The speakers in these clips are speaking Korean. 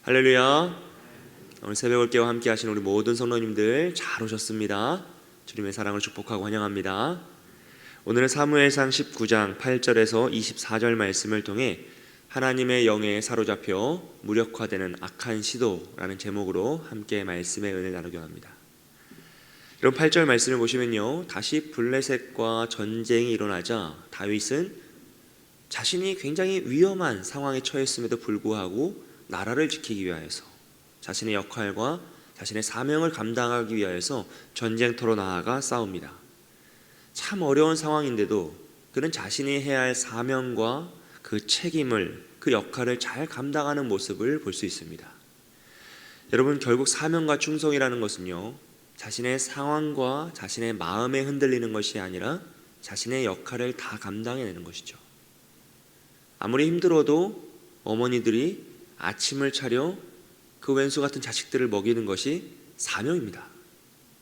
할렐루야. 오늘 새벽을 깨워 함께 하신 우리 모든 성도님들 잘 오셨습니다. 주님의 사랑을 축복하고 환영합니다. 오늘은 사무엘상 19장 8절에서 24절 말씀을 통해 하나님의 영에 사로잡혀 무력화되는 악한 시도라는 제목으로 함께 말씀의 은혜를 나누기 원합니다. 이런 8절 말씀을 보시면요, 다시 블레셋과 전쟁이 일어나자 다윗은 자신이 굉장히 위험한 상황에 처했음에도 불구하고 나라를 지키기 위하여서 자신의 역할과 자신의 사명을 감당하기 위하여서 전쟁터로 나아가 싸웁니다. 참 어려운 상황인데도 그는 자신이 해야 할 사명과 그 책임을, 그 역할을 잘 감당하는 모습을 볼 수 있습니다. 여러분, 결국 사명과 충성이라는 것은요, 자신의 상황과 자신의 마음에 흔들리는 것이 아니라 자신의 역할을 다 감당해내는 것이죠. 아무리 힘들어도 어머니들이 아침을 차려 그 왼수 같은 자식들을 먹이는 것이 사명입니다.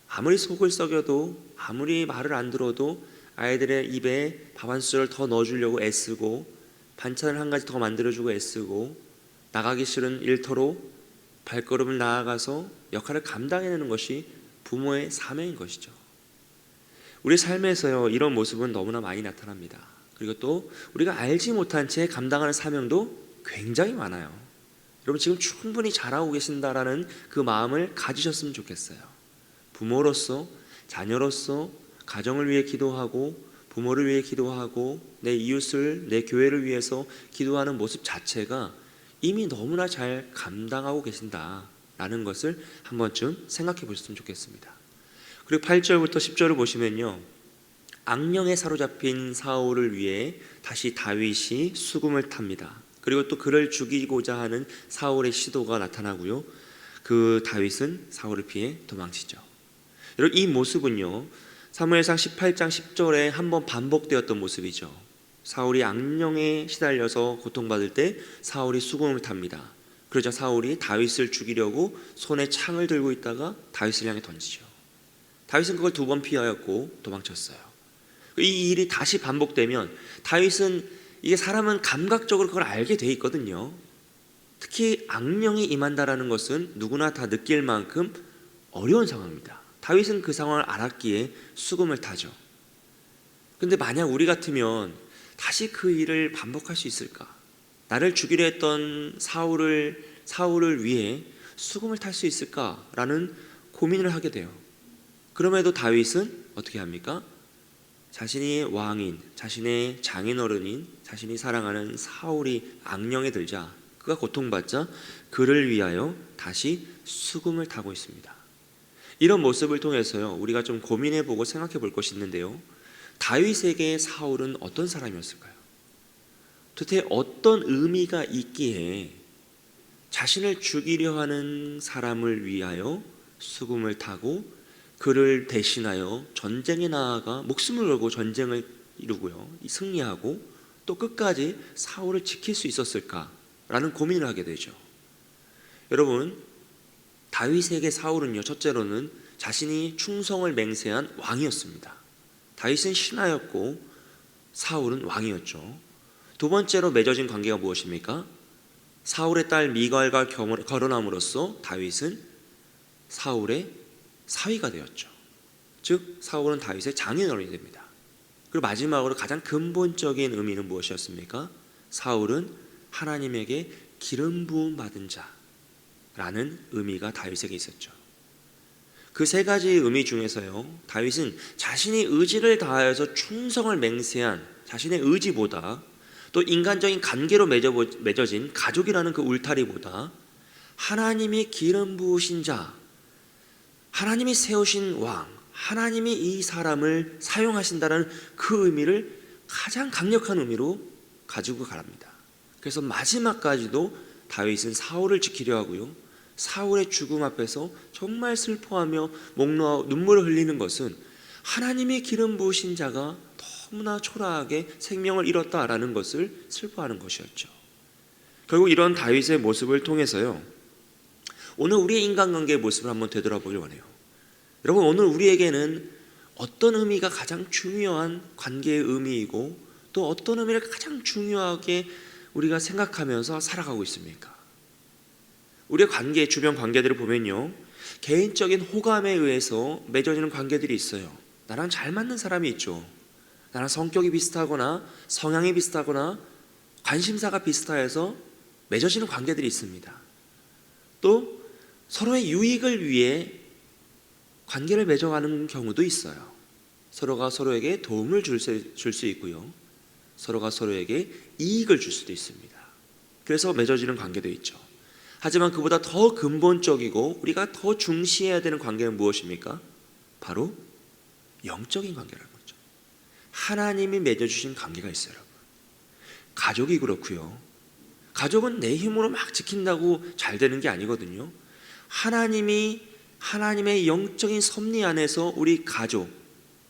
아무리 속을 썩여도, 아무리 말을 안 들어도 아이들의 입에 밥 한 숟갈 더 넣어주려고 애쓰고, 반찬을 한 가지 더 만들어주고 애쓰고, 나가기 싫은 일터로 발걸음을 나아가서 역할을 감당해내는 것이 부모의 사명인 것이죠. 우리 삶에서요, 이런 모습은 너무나 많이 나타납니다. 그리고 또 우리가 알지 못한 채 감당하는 사명도 굉장히 많아요. 여러분, 지금 충분히 잘하고 계신다라는 그 마음을 가지셨으면 좋겠어요. 부모로서, 자녀로서 가정을 위해 기도하고, 부모를 위해 기도하고, 내 이웃을, 내 교회를 위해서 기도하는 모습 자체가 이미 너무나 잘 감당하고 계신다라는 것을 한 번쯤 생각해 보셨으면 좋겠습니다. 그리고 8절부터 10절을 보시면요, 악령에 사로잡힌 사울을 위해 다시 다윗이 수금을 탑니다. 그리고 또 그를 죽이고자 하는 사울의 시도가 나타나고요, 그 다윗은 사울을 피해 도망치죠. 여러분, 이 모습은요, 사무엘상 18장 10절에 한번 반복되었던 모습이죠. 사울이 악령에 시달려서 고통받을 때 사울이 수금을 탑니다. 그러자 사울이 다윗을 죽이려고 손에 창을 들고 있다가 다윗을 향해 던지죠. 다윗은 그걸 2번 피하였고 도망쳤어요. 이 일이 다시 반복되면 다윗은, 이게 사람은 감각적으로 그걸 알게 돼 있거든요. 특히 악령이 임한다라는 것은 누구나 다 느낄 만큼 어려운 상황입니다. 다윗은 그 상황을 알았기에 수금을 타죠. 근데 만약 우리 같으면 다시 그 일을 반복할 수 있을까? 나를 죽이려 했던 사울을 위해 수금을 탈 수 있을까라는 고민을 하게 돼요. 그럼에도 다윗은 어떻게 합니까? 자신이 왕인, 자신의 장인어른인, 자신이 사랑하는 사울이 악령에 들자, 그가 고통받자 그를 위하여 다시 수금을 타고 있습니다. 이런 모습을 통해서요, 우리가 좀 고민해보고 생각해볼 것이 있는데요, 다윗에게 사울은 어떤 사람이었을까요? 도대체 어떤 의미가 있기에 자신을 죽이려 하는 사람을 위하여 수금을 타고 그를 대신하여 전쟁에 나아가 목숨을 걸고 전쟁을 이루고요, 승리하고 또 끝까지 사울을 지킬 수 있었을까라는 고민을 하게 되죠. 여러분, 다윗에게 사울은요, 첫째로는 자신이 충성을 맹세한 왕이었습니다. 다윗은 신하였고 사울은 왕이었죠. 두 번째로 맺어진 관계가 무엇입니까? 사울의 딸 미갈과 결혼함으로써 다윗은 사울의 사위가 되었죠. 즉 사울은 다윗의 장인어른이 됩니다. 그리고 마지막으로 가장 근본적인 의미는 무엇이었습니까? 사울은 하나님에게 기름 부음 받은 자라는 의미가 다윗에게 있었죠. 그 세 가지 의미 중에서요, 다윗은 자신이 의지를 다하여서 충성을 맹세한 자신의 의지보다, 또 인간적인 관계로 맺어진 가족이라는 그 울타리보다 하나님이 기름 부으신 자, 하나님이 세우신 왕, 하나님이 이 사람을 사용하신다는 그 의미를 가장 강력한 의미로 가지고 가랍니다. 그래서 마지막까지도 다윗은 사울을 지키려 하고요, 사울의 죽음 앞에서 정말 슬퍼하며 목 놓아 눈물을 흘리는 것은 하나님의 기름 부으신 자가 너무나 초라하게 생명을 잃었다라는 것을 슬퍼하는 것이었죠. 결국 이런 다윗의 모습을 통해서요, 오늘 우리의 인간관계의 모습을 한번 되돌아보려 하네요. 여러분, 오늘 우리에게는 어떤 의미가 가장 중요한 관계의 의미이고, 또 어떤 의미를 가장 중요하게 우리가 생각하면서 살아가고 있습니까? 우리의 관계, 주변 관계들을 보면요, 개인적인 호감에 의해서 맺어지는 관계들이 있어요. 나랑 잘 맞는 사람이 있죠. 나랑 성격이 비슷하거나 성향이 비슷하거나 관심사가 비슷해서 맺어지는 관계들이 있습니다. 또 서로의 유익을 위해 관계를 맺어가는 경우도 있어요. 서로가 서로에게 도움을 줄 수 있고요, 서로가 서로에게 이익을 줄 수도 있습니다. 그래서 맺어지는 관계도 있죠. 하지만 그보다 더 근본적이고 우리가 더 중시해야 되는 관계는 무엇입니까? 바로 영적인 관계라는 거죠. 하나님이 맺어주신 관계가 있어요, 여러분. 가족이 그렇고요. 가족은 내 힘으로 막 지킨다고 잘 되는 게 아니거든요. 하나님의 영적인 섭리 안에서 우리 가족,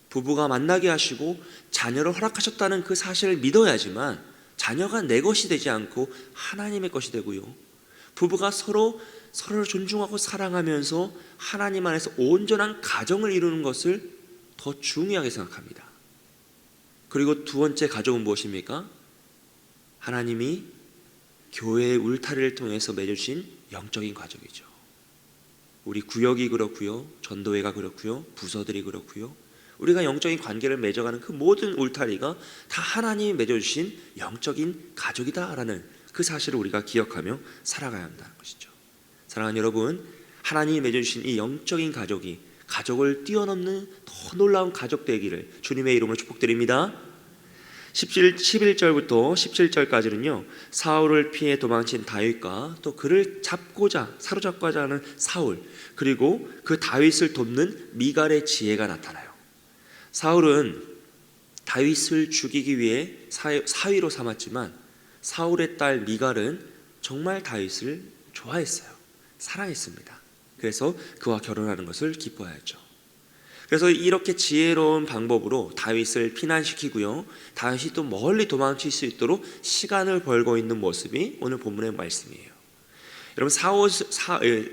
부부가 만나게 하시고 자녀를 허락하셨다는 그 사실을 믿어야지만 자녀가 내 것이 되지 않고 하나님의 것이 되고요, 부부가 서로를 존중하고 사랑하면서 하나님 안에서 온전한 가정을 이루는 것을 더 중요하게 생각합니다. 그리고 두 번째 가족은 무엇입니까? 하나님이 교회의 울타리를 통해서 맺어주신 영적인 가족이죠. 우리 구역이 그렇고요, 전도회가 그렇고요, 부서들이 그렇고요, 우리가 영적인 관계를 맺어가는 그 모든 울타리가 다 하나님이 맺어주신 영적인 가족이다라는 그 사실을 우리가 기억하며 살아가야 한다는 것이죠. 사랑하는 여러분, 하나님이 맺어주신 이 영적인 가족이 가족을 뛰어넘는 더 놀라운 가족 되기를 주님의 이름으로 축복드립니다. 11절부터 17절까지는요, 사울을 피해 도망친 다윗과 또 그를 사로잡고자 하는 사울, 그리고 그 다윗을 돕는 미갈의 지혜가 나타나요. 사울은 다윗을 죽이기 위해 사위로 삼았지만 사울의 딸 미갈은 정말 다윗을 좋아했어요. 사랑했습니다. 그래서 그와 결혼하는 것을 기뻐하였죠. 그래서 이렇게 지혜로운 방법으로 다윗을 피난시키고요, 다윗이 또 멀리 도망칠 수 있도록 시간을 벌고 있는 모습이 오늘 본문의 말씀이에요. 여러분,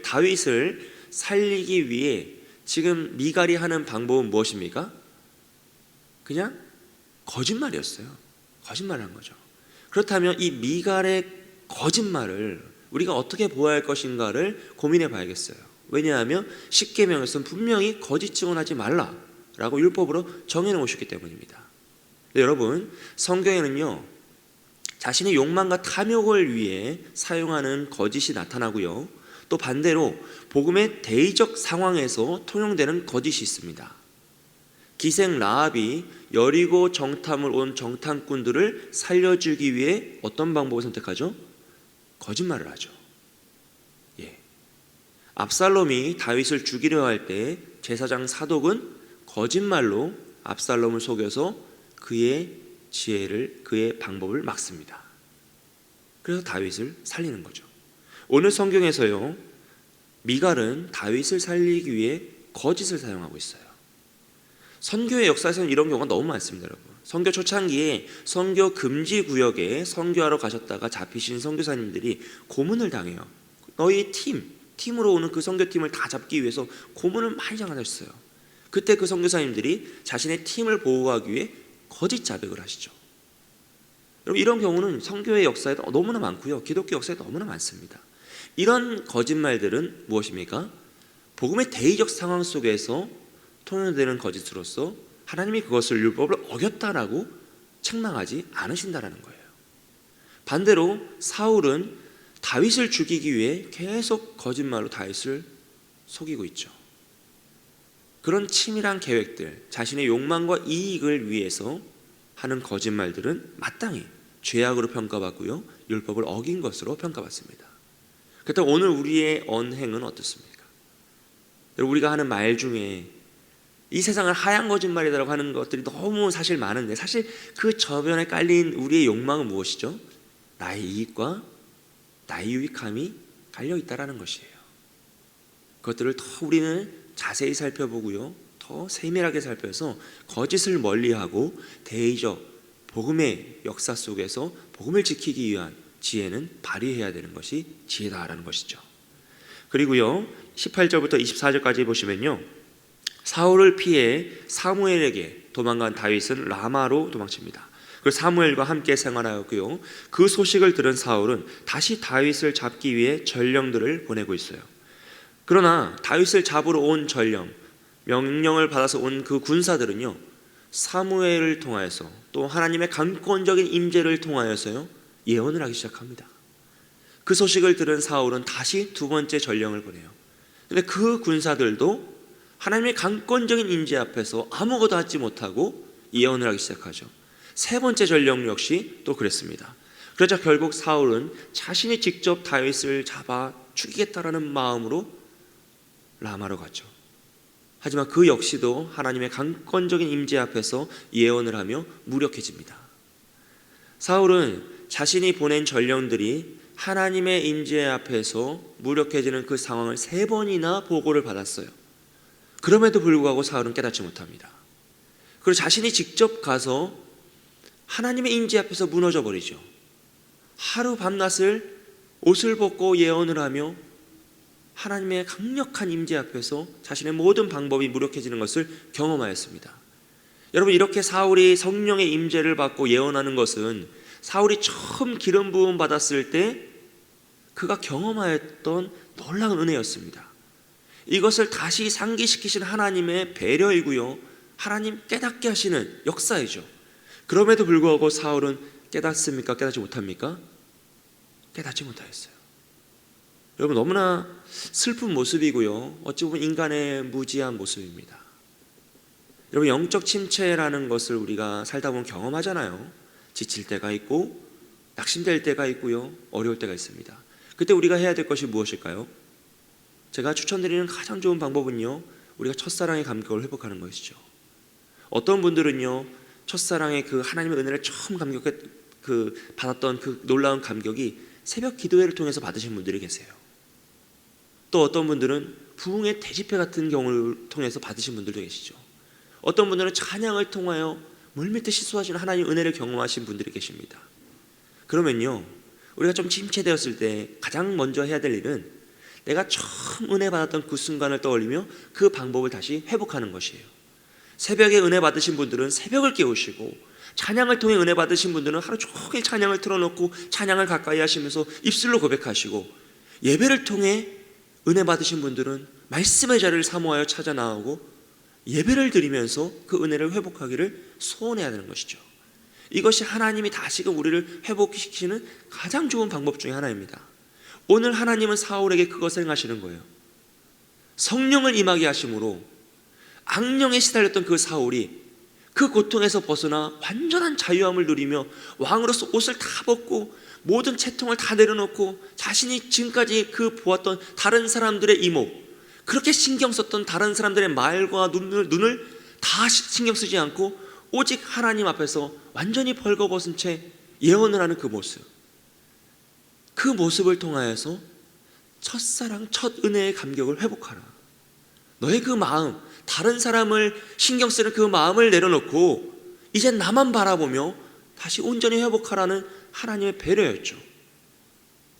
다윗을 살리기 위해 지금 미갈이 하는 방법은 무엇입니까? 그냥 거짓말이었어요. 거짓말을 한 거죠. 그렇다면 이 미갈의 거짓말을 우리가 어떻게 보아야 할 것인가를 고민해 봐야겠어요. 왜냐하면 십계명에서는 분명히 거짓 증언하지 말라라고 율법으로 정해 놓으셨기 때문입니다. 여러분, 성경에는요, 자신의 욕망과 탐욕을 위해 사용하는 거짓이 나타나고요, 또 반대로 복음의 대의적 상황에서 통용되는 거짓이 있습니다. 기생 라합이 여리고 정탐을 온 정탐꾼들을 살려주기 위해 어떤 방법을 선택하죠? 거짓말을 하죠. 압살롬이 다윗을 죽이려 할 때 제사장 사독은 거짓말로 압살롬을 속여서 그의 지혜를, 그의 방법을 막습니다. 그래서 다윗을 살리는 거죠. 오늘 성경에서요, 미갈은 다윗을 살리기 위해 거짓을 사용하고 있어요. 선교의 역사에서는 이런 경우가 너무 많습니다, 여러분. 선교 초창기에 선교 금지 구역에 선교하러 가셨다가 잡히신 선교사님들이 고문을 당해요. 너희 팀으로 오는 그 선교팀을 다 잡기 위해서 고문을 많이 당하셨어요. 그때 그 선교사님들이 자신의 팀을 보호하기 위해 거짓 자백을 하시죠. 여러분, 이런 경우는 선교의 역사에 너무나 많고요, 기독교 역사에 너무나 많습니다. 이런 거짓말들은 무엇입니까? 복음의 대의적 상황 속에서 통용되는 거짓으로서 하나님이 그것을 율법을 어겼다라고 책망하지 않으신다라는 거예요. 반대로 사울은 다윗을 죽이기 위해 계속 거짓말로 다윗을 속이고 있죠. 그런 치밀한 계획들, 자신의 욕망과 이익을 위해서 하는 거짓말들은 마땅히 죄악으로 평가받고요, 율법을 어긴 것으로 평가받습니다. 그렇다면 오늘 우리의 언행은 어떻습니까? 우리가 하는 말 중에 이 세상을 하얀 거짓말이라고 하는 것들이 너무 사실 많은데, 사실 그 저변에 깔린 우리의 욕망은 무엇이죠? 나의 이익과 나의 유익함이 깔려있다라는 것이에요. 그것들을 더 우리는 자세히 살펴보고요, 더 세밀하게 살펴서 거짓을 멀리하고 대의적 복음의 역사 속에서 복음을 지키기 위한 지혜는 발휘해야 되는 것이 지혜다라는 것이죠. 그리고요, 18절부터 24절까지 보시면요, 사울을 피해 사무엘에게 도망간 다윗은 라마로 도망칩니다. 그 사무엘과 함께 생활하였고요. 그 소식을 들은 사울은 다시 다윗을 잡기 위해 전령들을 보내고 있어요. 그러나 다윗을 잡으러 온 전령, 명령을 받아서 온 그 군사들은요, 사무엘을 통하여서 또 하나님의 강권적인 임재를 통하여서요 예언을 하기 시작합니다. 그 소식을 들은 사울은 다시 두 번째 전령을 보내요. 근데 그 군사들도 하나님의 강권적인 임재 앞에서 아무것도 하지 못하고 예언을 하기 시작하죠. 세 번째 전령 역시 또 그랬습니다. 그러자 결국 사울은 자신이 직접 다윗을 잡아 죽이겠다라는 마음으로 라마로 갔죠. 하지만 그 역시도 하나님의 강권적인 임재 앞에서 예언을 하며 무력해집니다. 사울은 자신이 보낸 전령들이 하나님의 임재 앞에서 무력해지는 그 상황을 3번이나 보고를 받았어요. 그럼에도 불구하고 사울은 깨닫지 못합니다. 그리고 자신이 직접 가서 하나님의 임재 앞에서 무너져 버리죠. 하루 밤낮을 옷을 벗고 예언을 하며 하나님의 강력한 임재 앞에서 자신의 모든 방법이 무력해지는 것을 경험하였습니다. 여러분, 이렇게 사울이 성령의 임재를 받고 예언하는 것은 사울이 처음 기름 부음 받았을 때 그가 경험하였던 놀라운 은혜였습니다. 이것을 다시 상기시키신 하나님의 배려이고요, 하나님 깨닫게 하시는 역사이죠. 그럼에도 불구하고 사울은 깨닫습니까? 깨닫지 못합니까? 깨닫지 못하였어요. 여러분, 너무나 슬픈 모습이고요, 어찌 보면 인간의 무지한 모습입니다. 여러분, 영적 침체라는 것을 우리가 살다 보면 경험하잖아요. 지칠 때가 있고 낙심될 때가 있고요, 어려울 때가 있습니다. 그때 우리가 해야 될 것이 무엇일까요? 제가 추천드리는 가장 좋은 방법은요, 우리가 첫사랑의 감격을 회복하는 것이죠. 어떤 분들은요, 첫사랑의 그 하나님의 은혜를 처음 받았던 그 놀라운 감격이 새벽 기도회를 통해서 받으신 분들이 계세요. 또 어떤 분들은 부흥의 대집회 같은 경우를 통해서 받으신 분들도 계시죠. 어떤 분들은 찬양을 통하여 물밀듯이 쏟아지는 하나님의 은혜를 경험하신 분들이 계십니다. 그러면요, 우리가 좀 침체되었을 때 가장 먼저 해야 될 일은 내가 처음 은혜 받았던 그 순간을 떠올리며 그 방법을 다시 회복하는 것이에요. 새벽에 은혜 받으신 분들은 새벽을 깨우시고, 찬양을 통해 은혜 받으신 분들은 하루 종일 찬양을 틀어놓고 찬양을 가까이 하시면서 입술로 고백하시고, 예배를 통해 은혜 받으신 분들은 말씀의 자리를 사모하여 찾아 나오고 예배를 드리면서 그 은혜를 회복하기를 소원해야 되는 것이죠. 이것이 하나님이 다시금 우리를 회복시키는 가장 좋은 방법 중에 하나입니다. 오늘 하나님은 사울에게 그것을 행하시는 거예요. 성령을 임하게 하심으로 악령에 시달렸던 그 사울이 그 고통에서 벗어나 완전한 자유함을 누리며 왕으로서 옷을 다 벗고 모든 채통을 다 내려놓고 자신이 지금까지 그 보았던 다른 사람들의 이목, 그렇게 신경 썼던 다른 사람들의 말과 눈을 다 신경 쓰지 않고 오직 하나님 앞에서 완전히 벌거벗은 채 예언을 하는 그 모습, 그 모습을 통하여서 첫사랑, 첫 은혜의 감격을 회복하라. 너의 그 마음, 다른 사람을 신경 쓰는 그 마음을 내려놓고 이제 나만 바라보며 다시 온전히 회복하라는 하나님의 배려였죠.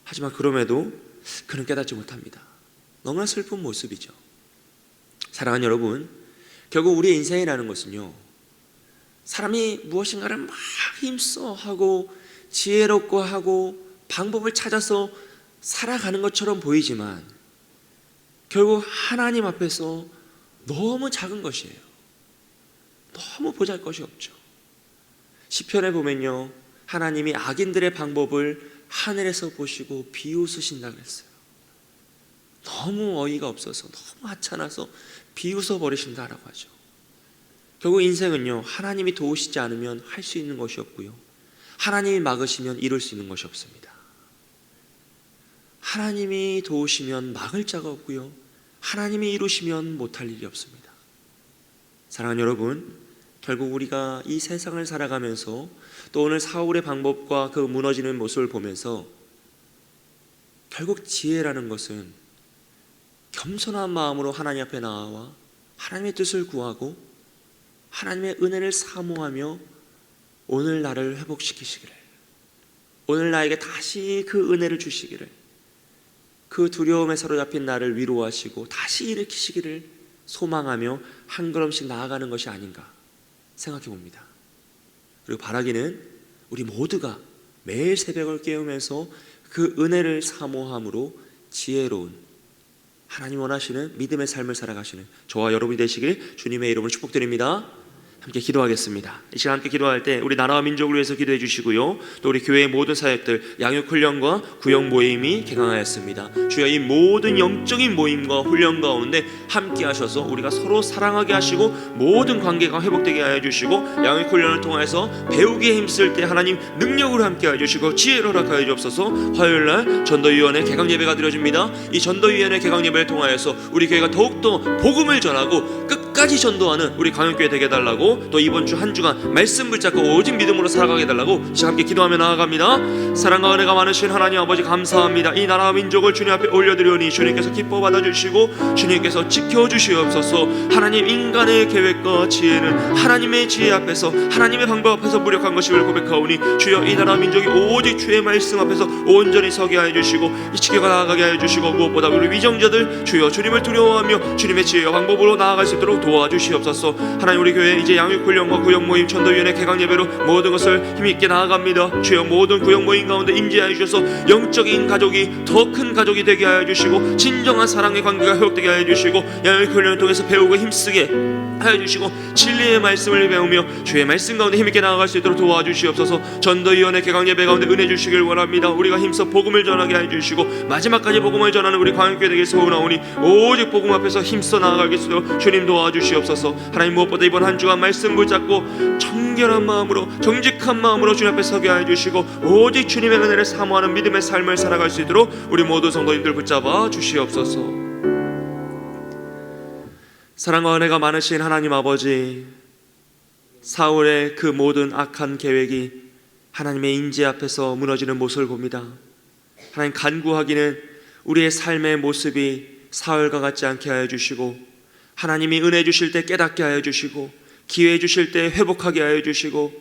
하지만 그럼에도 그는 깨닫지 못합니다. 너무나 슬픈 모습이죠. 사랑하는 여러분, 결국 우리의 인생이라는 것은요, 사람이 무엇인가를 막 힘써 하고 지혜롭고 하고 방법을 찾아서 살아가는 것처럼 보이지만 결국 하나님 앞에서 너무 작은 것이에요. 너무 보잘것이 없죠. 시편에 보면요, 하나님이 악인들의 방법을 하늘에서 보시고 비웃으신다 그랬어요. 너무 어이가 없어서, 너무 하찮아서 비웃어 버리신다라고 하죠. 결국 인생은요, 하나님이 도우시지 않으면 할 수 있는 것이 없고요, 하나님이 막으시면 이룰 수 있는 것이 없습니다. 하나님이 도우시면 막을 자가 없고요, 하나님이 이루시면 못할 일이 없습니다. 사랑하는 여러분, 결국 우리가 이 세상을 살아가면서 또 오늘 사울의 방법과 그 무너지는 모습을 보면서 결국 지혜라는 것은 겸손한 마음으로 하나님 앞에 나와 하나님의 뜻을 구하고 하나님의 은혜를 사모하며 오늘 나를 회복시키시기를, 오늘 나에게 다시 그 은혜를 주시기를, 그 두려움에 사로잡힌 나를 위로하시고 다시 일으키시기를 소망하며 한 걸음씩 나아가는 것이 아닌가 생각해 봅니다. 그리고 바라기는 우리 모두가 매일 새벽을 깨우면서 그 은혜를 사모함으로 지혜로운 하나님 원하시는 믿음의 삶을 살아가시는 저와 여러분이 되시길 주님의 이름으로 축복드립니다. 함께 기도하겠습니다. 이 시간 함께 기도할 때 우리 나라와 민족을 위해서 기도해 주시고요, 또 우리 교회의 모든 사역들 양육훈련과 구역 모임이 개강하였습니다. 주여, 이 모든 영적인 모임과 훈련 가운데 함께 하셔서 우리가 서로 사랑하게 하시고 모든 관계가 회복되게 하여 주시고, 양육훈련을 통해서 배우기에 힘쓸 때 하나님 능력으로 함께 하여 주시고 지혜를 허락하여 주옵소서. 화요일날 전도위원회 개강 예배가 드려집니다. 이 전도위원회 개강 예배를 통하여서 우리 교회가 더욱더 복음을 전하고 끝까지 전도하는 우리 강역교회 되게 해달라고, 또 이번 주 한 주간 말씀 붙잡고 오직 믿음으로 살아가게 해달라고 지금 함께 기도하며 나아갑니다. 사랑과 은혜가 많으신 하나님 아버지 감사합니다. 이 나라와 민족을 주님 앞에 올려드리오니 주님께서 기뻐 받아주시고 주님께서 지켜주시옵소서. 하나님, 인간의 계획과 지혜는 하나님의 지혜 앞에서, 하나님의 방법 앞에서 무력한 것임을 고백하오니 주여, 이 나라 민족이 오직 주의 말씀 앞에서 온전히 서게 하여 주시고 이 지켜가 나아가게 하여 주시고, 무엇보다 우리 위정자들 주여 주님을 두려워하며 주님의 지혜와 방법으로 나아갈 수 있도록 도와주시옵소서. 하나님, 우리 교회 이제 양육훈련과 구역모임 전도위원회 개강 예배로 모든 것을 힘있게 나아갑니다. 주여, 모든 구역모임 가운데 임재하여 주셔서 영적인 가족이 더 큰 가족이 되게 하여 주시고 진정한 사랑의 관계가 회복되게 하여 주시고, 양육훈련을 통해서 배우고 힘쓰게 하여 주시고 진리의 말씀을 배우며 주의 말씀 가운데 힘있게 나아갈 수 있도록 도와주시옵소서. 전도위원회 개강 예배 가운데 은혜 주시길 원합니다. 우리가 힘써 복음을 전하게 하여 주시고 마지막까지 복음을 전하는 우리 광역교회 되길 소원하오니 오직 복음 앞에서 힘써 나아가게 하시도록 주님 도와주시옵소서. 하나님, 무엇보다 이번 한 주간 말씀 붙잡고 청결한 마음으로 정직한 마음으로 주님 앞에 서게 하여 주시고 오직 주님의 은혜를 사모하는 믿음의 삶을 살아갈 수 있도록 우리 모든 성도님들 붙잡아 주시옵소서. 사랑과 은혜가 많으신 하나님 아버지, 사울의 그 모든 악한 계획이 하나님의 인지 앞에서 무너지는 모습을 봅니다. 하나님, 간구하기는 우리의 삶의 모습이 사울과 같지 않게 하여 주시고, 하나님이 은혜 주실 때 깨닫게 하여 주시고 기회 주실 때 회복하게 하여 주시고,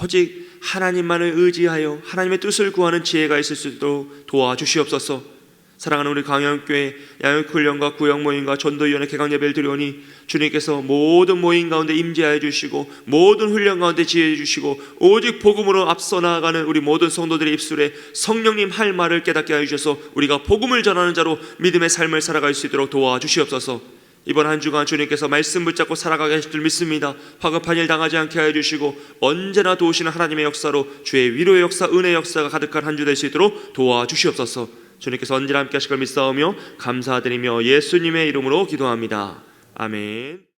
오직 하나님만을 의지하여 하나님의 뜻을 구하는 지혜가 있을 수 있도록 도와주시옵소서. 사랑하는 우리 강영교회 양육훈련과 구역모임과 전도위원회 개강 예배를 드리오니 주님께서 모든 모임 가운데 임재하여 주시고 모든 훈련 가운데 지혜해 주시고 오직 복음으로 앞서 나아가는 우리 모든 성도들의 입술에 성령님 할 말을 깨닫게 하여 주셔서 우리가 복음을 전하는 자로 믿음의 삶을 살아갈 수 있도록 도와주시옵소서. 이번 한 주간 주님께서 말씀 붙잡고 살아가게 하실 줄 믿습니다. 화급한 일 당하지 않게 하여 주시고 언제나 도우시는 하나님의 역사로 주의 위로의 역사, 은혜의 역사가 가득한 한 주 될 수 있도록 도와주시옵소서. 주님께서 언제나 함께 하실 걸 믿사오며 감사드리며 예수님의 이름으로 기도합니다. 아멘.